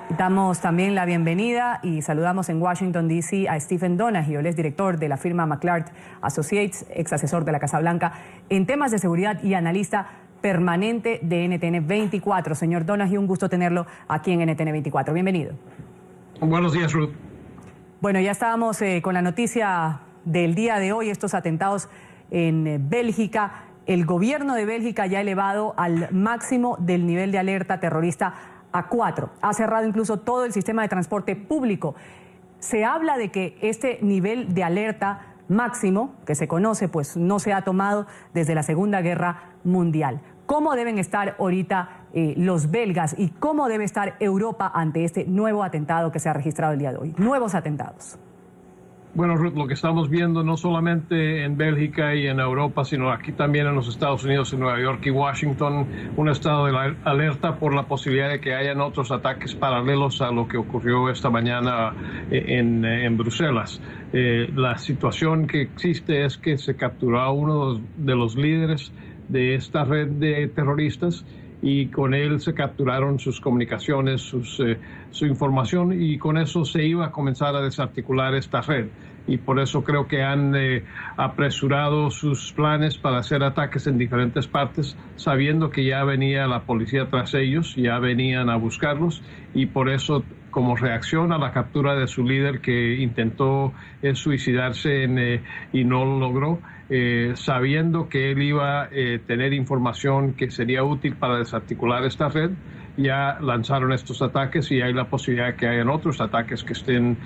Damos también la bienvenida y saludamos en Washington, D.C. a Stephen Donaghy. Él es director de la firma McClart Associates, ex asesor de la Casa Blanca en temas de seguridad y analista permanente de NTN 24. Señor Donaghy, un gusto tenerlo aquí en NTN 24. Bienvenido. Buenos días, Ruth. Bueno, ya estábamos con la noticia del día de hoy, estos atentados en Bélgica. El gobierno de Bélgica ya ha elevado al máximo del nivel de alerta terrorista a 4. Ha cerrado incluso todo el sistema de transporte público. Se habla de que este nivel de alerta máximo, que se conoce, pues no se ha tomado desde la Segunda Guerra Mundial. ¿Cómo deben estar ahorita los belgas y cómo debe estar Europa ante este nuevo atentado que se ha registrado el día de hoy? Nuevos atentados. Bueno, Ruth, lo que estamos viendo no solamente en Bélgica y en Europa, sino aquí también en los Estados Unidos, en Nueva York y Washington, un estado de alerta por la posibilidad de que hayan otros ataques paralelos a lo que ocurrió esta mañana en Bruselas. La situación que existe es que se capturó a uno de los líderes de esta red de terroristas y con él se capturaron sus comunicaciones, su información, y con eso se iba a comenzar a desarticular esta red. Y por eso creo que han apresurado sus planes para hacer ataques en diferentes partes, sabiendo que ya venía la policía tras ellos, ya venían a buscarlos, y por eso, como reacción a la captura de su líder que intentó suicidarse y no lo logró, sabiendo que él iba a tener información que sería útil para desarticular esta red, ya lanzaron estos ataques y hay la posibilidad de que hayan otros ataques que estén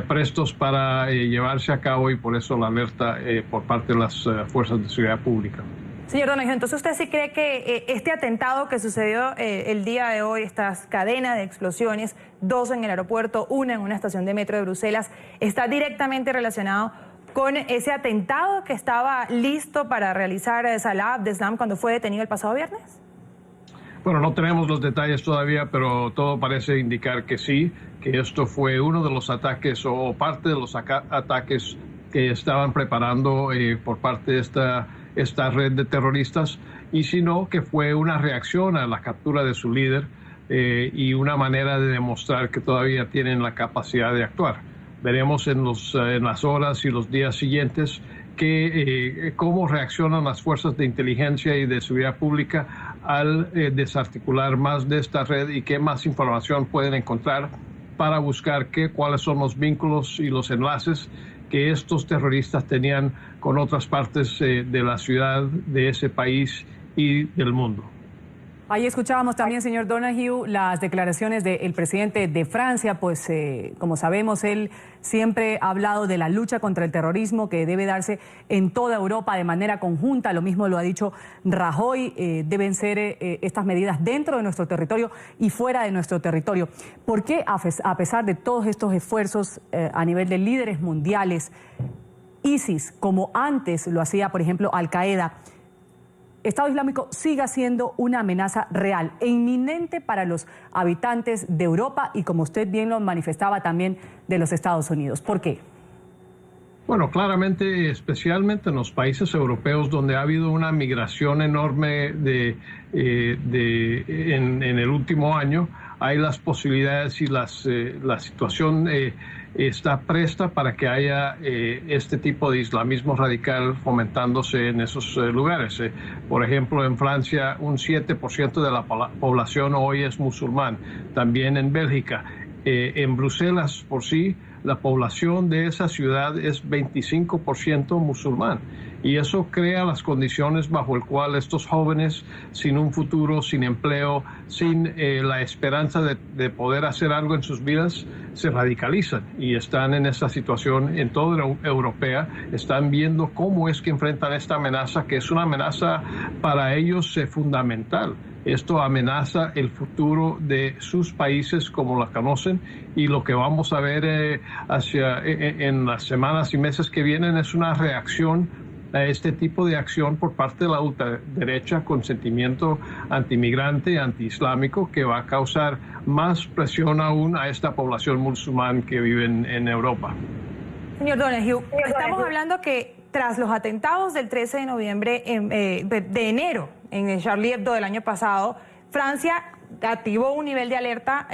prestos para llevarse a cabo, y por eso la alerta por parte de las fuerzas de seguridad pública. Señor Donaghy, entonces ¿usted sí cree que este atentado que sucedió el día de hoy, estas cadenas de explosiones, 2 en el aeropuerto, 1 en una estación de metro de Bruselas, está directamente relacionado con ese atentado que estaba listo para realizar Salah Abdeslam cuando fue detenido el pasado viernes? Bueno, no tenemos los detalles todavía, pero todo parece indicar que sí, que esto fue uno de los ataques o parte de los ataques que estaban preparando por parte de esta red de terroristas, y si no, que fue una reacción a la captura de su líder y una manera de demostrar que todavía tienen la capacidad de actuar. Veremos en las horas y los días siguientes cómo reaccionan las fuerzas de inteligencia y de seguridad pública al desarticular más de esta red y qué más información pueden encontrar para buscar cuáles son los vínculos y los enlaces que estos terroristas tenían con otras partes de la ciudad, de ese país y del mundo. Ahí escuchábamos también, señor Donaghy, las declaraciones del presidente de Francia. Pues como sabemos, él siempre ha hablado de la lucha contra el terrorismo que debe darse en toda Europa de manera conjunta. Lo mismo lo ha dicho Rajoy. Deben ser estas medidas dentro de nuestro territorio y fuera de nuestro territorio. ¿Por qué, a pesar de todos estos esfuerzos a nivel de líderes mundiales, ISIS, como antes lo hacía, por ejemplo, Al-Qaeda, Estado Islámico siga siendo una amenaza real e inminente para los habitantes de Europa y, como usted bien lo manifestaba, también de los Estados Unidos? ¿Por qué? Bueno, claramente, especialmente en los países europeos, donde ha habido una migración enorme en el último año, hay las posibilidades y la situación está presta para que haya este tipo de islamismo radical fomentándose en esos lugares. Por ejemplo, en Francia, un 7% de la población hoy es musulmán. También en Bélgica. En Bruselas, por sí, la población de esa ciudad es 25% musulmán. Y eso crea las condiciones bajo el cual estos jóvenes, sin un futuro, sin empleo, sin la esperanza de poder hacer algo en sus vidas, se radicalizan y están en esa situación en toda Europea. Están viendo cómo es que enfrentan esta amenaza, que es una amenaza para ellos fundamental. Esto amenaza el futuro de sus países como la conocen, y lo que vamos a ver en las semanas y meses que vienen es una reacción a este tipo de acción por parte de la ultraderecha con sentimiento antimigrante, antiislámico, que va a causar más presión aún a esta población musulmán que vive en Europa. Señor Donaghy, estamos hablando que tras los atentados del 13 de noviembre, de enero, en el Charlie Hebdo del año pasado, Francia activó un nivel de alerta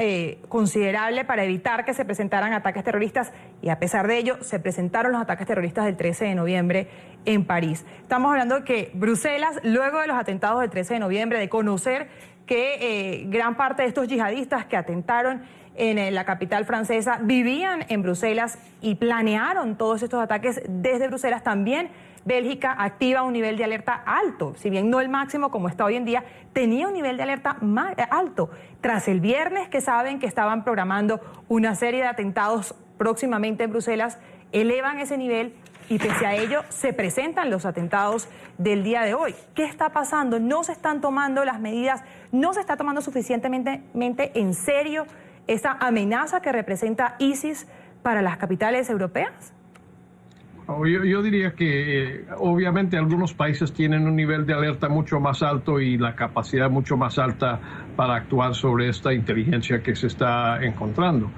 considerable para evitar que se presentaran ataques terroristas y a pesar de ello se presentaron los ataques terroristas del 13 de noviembre en París. Estamos hablando de que Bruselas, luego de los atentados del 13 de noviembre, de conocer que gran parte de estos yihadistas que atentaron en la capital francesa vivían en Bruselas y planearon todos estos ataques desde Bruselas, también Bélgica activa un nivel de alerta alto, si bien no el máximo como está hoy en día, tenía un nivel de alerta más alto. Tras el viernes, que saben que estaban programando una serie de atentados próximamente en Bruselas, elevan ese nivel y pese a ello se presentan los atentados del día de hoy. ¿Qué está pasando? ¿No se están tomando las medidas? ¿No se está tomando suficientemente en serio esa amenaza que representa ISIS para las capitales europeas? Yo diría que obviamente algunos países tienen un nivel de alerta mucho más alto y la capacidad mucho más alta para actuar sobre esta inteligencia que se está encontrando.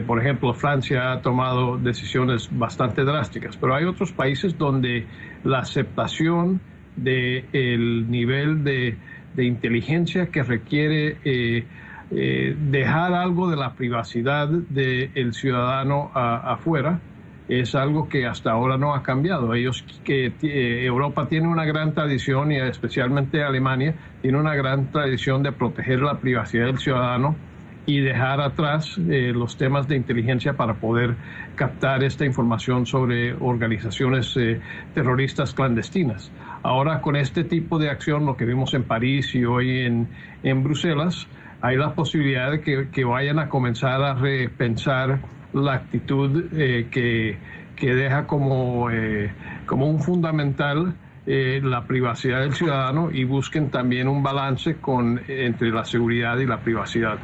Por ejemplo, Francia ha tomado decisiones bastante drásticas, pero hay otros países donde la aceptación del nivel de inteligencia que requiere dejar algo de la privacidad del ciudadano afuera es algo que hasta ahora no ha cambiado. Europa tiene una gran tradición, y especialmente Alemania, tiene una gran tradición de proteger la privacidad del ciudadano y dejar atrás los temas de inteligencia para poder captar esta información sobre organizaciones terroristas clandestinas. Ahora, con este tipo de acción, lo que vimos en París y hoy en Bruselas, hay la posibilidad de que vayan a comenzar a repensar la actitud que deja como un fundamental la privacidad del ciudadano y busquen también un balance entre la seguridad y la privacidad.